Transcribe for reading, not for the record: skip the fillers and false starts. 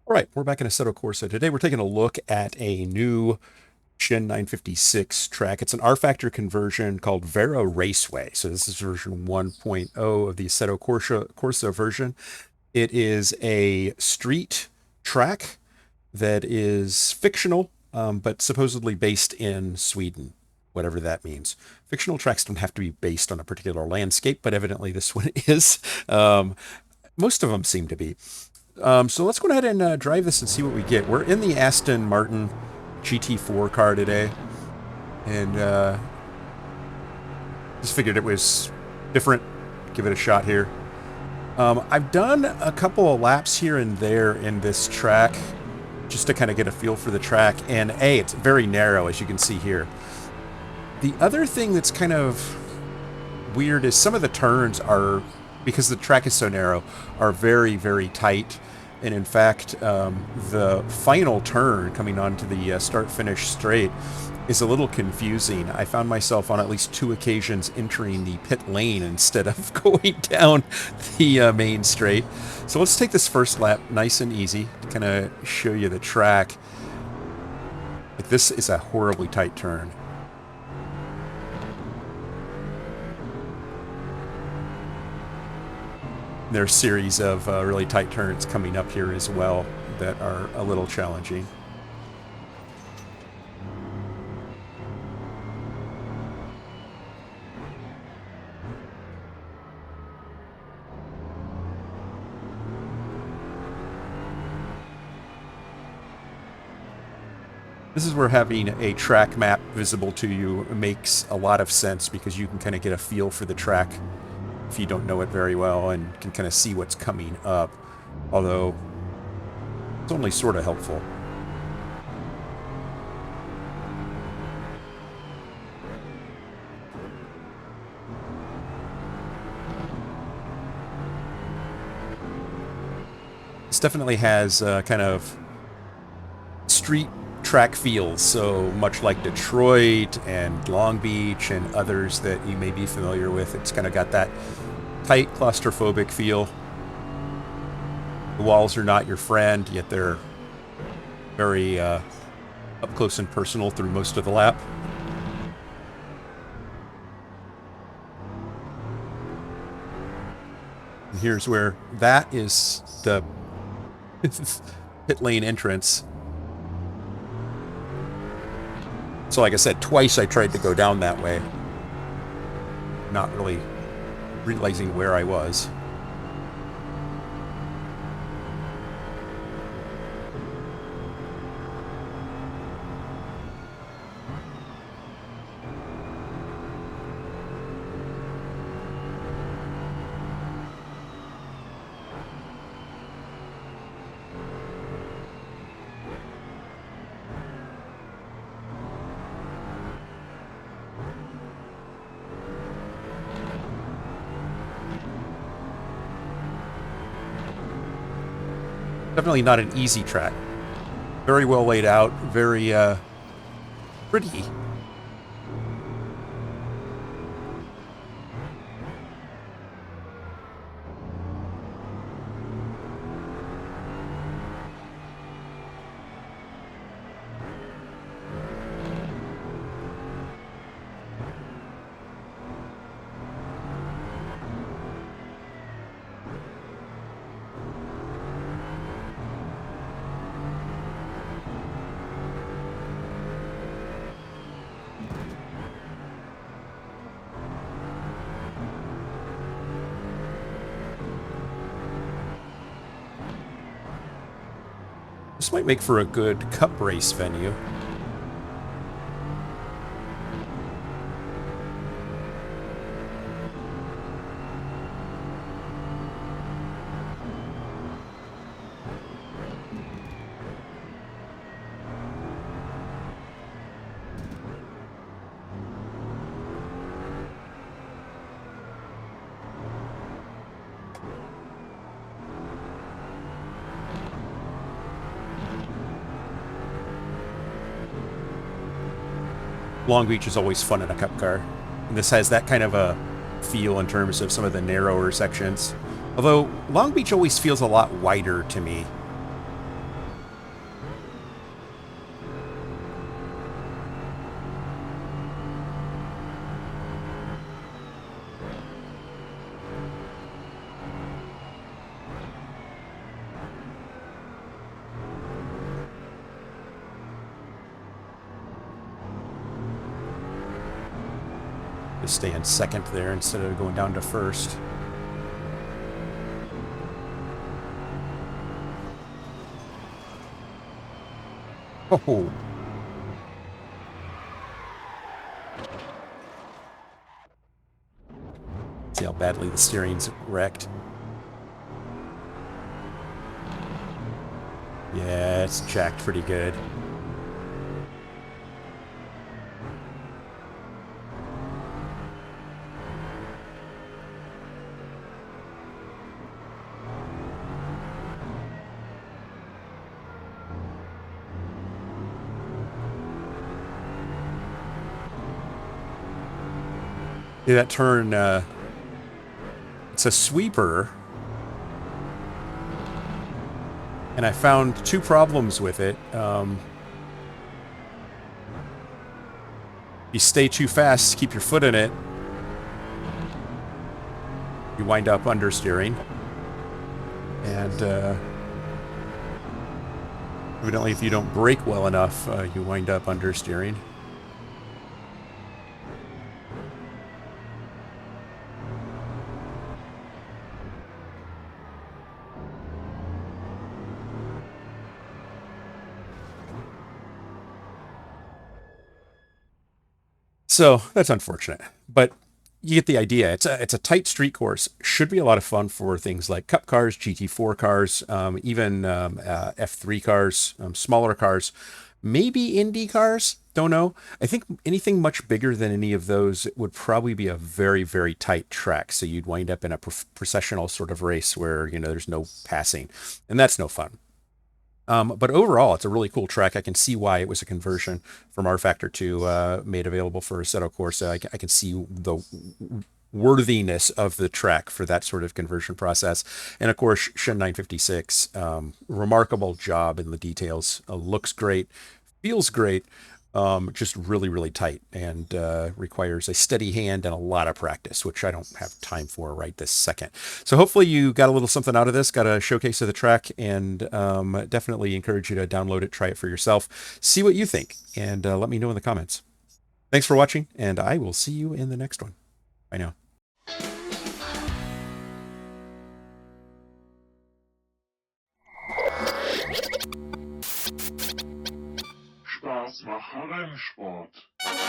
All right, we're back in Assetto Corsa. Today we're taking a look at a new Shin 956 track. It's an rFactor conversion called Vera Raceway. So this is version 1.0 of the Assetto Corsa version. It is a street track that is fictional, but supposedly based in Sweden, whatever that means. Fictional tracks don't have to be based on a particular landscape, but evidently this one is. Most of them seem to be. So let's go ahead and drive this and see what we get. We're in the Aston Martin GT4 car today, and just figured it was different. Give it a shot here. I've done a couple of laps here and there in this track, just to kind of get a feel for the track, and it's very narrow, as you can see here. The other thing that's kind of weird is some of the turns are, because the track is so narrow, are very, very tight. And in fact, the final turn coming onto the start-finish straight is a little confusing. I found myself on at least 2 occasions entering the pit lane instead of going down the main straight. So let's take this first lap nice and easy to kind of show you the track. Like, this is a horribly tight turn. There are a series of really tight turns coming up here as well that are a little challenging. This is where having a track map visible to you makes a lot of sense, because you can kind of get a feel for the track if you don't know it very well, and can kind of see what's coming up, although it's only sort of helpful. This definitely has kind of street track feels, so much like Detroit and Long Beach and others that you may be familiar with. It's kind of got that tight, claustrophobic feel. The walls are not your friend, yet they're very up close and personal through most of the lap. And here's where that is the pit lane entrance. So like I said, twice I tried to go down that way, not really realizing where I was. Definitely not an easy track. Very well laid out, very pretty. This might make for a good cup race venue. Long Beach is always fun in a cup car, and this has that kind of a feel in terms of some of the narrower sections. Although Long Beach always feels a lot wider to me. to stay in second there instead of going down to first. Oh. See how badly the steering's wrecked. Yeah, it's jacked pretty good. Yeah, that turn, it's a sweeper. And I found two problems with it. You stay too fast, keep your foot in it, you wind up understeering. And evidently if you don't brake well enough, you wind up understeering. So that's unfortunate, but you get the idea. It's a tight street course. Should be a lot of fun for things like Cup cars, GT4 cars, even F3 cars, smaller cars, maybe Indy cars. Don't know. I think anything much bigger than any of those would probably be a very, very tight track. So you'd wind up in a processional sort of race where, you know, there's no passing, and that's no fun. But overall, it's a really cool track. I can see why it was a conversion from rFactor to made available for Assetto Corsa. I can see the worthiness of the track for that sort of conversion process. And of course, Shin 956, remarkable job in the details. Looks great, feels great. Just really, really tight and requires a steady hand and a lot of practice, which I don't have time for right this second. So hopefully you got a little something out of this, got a showcase of the track, and definitely encourage you to download it, try it for yourself, see what you think, and let me know in the comments. Thanks for watching, and I will see you in the next one. Bye now. Spaß mache Rennsport.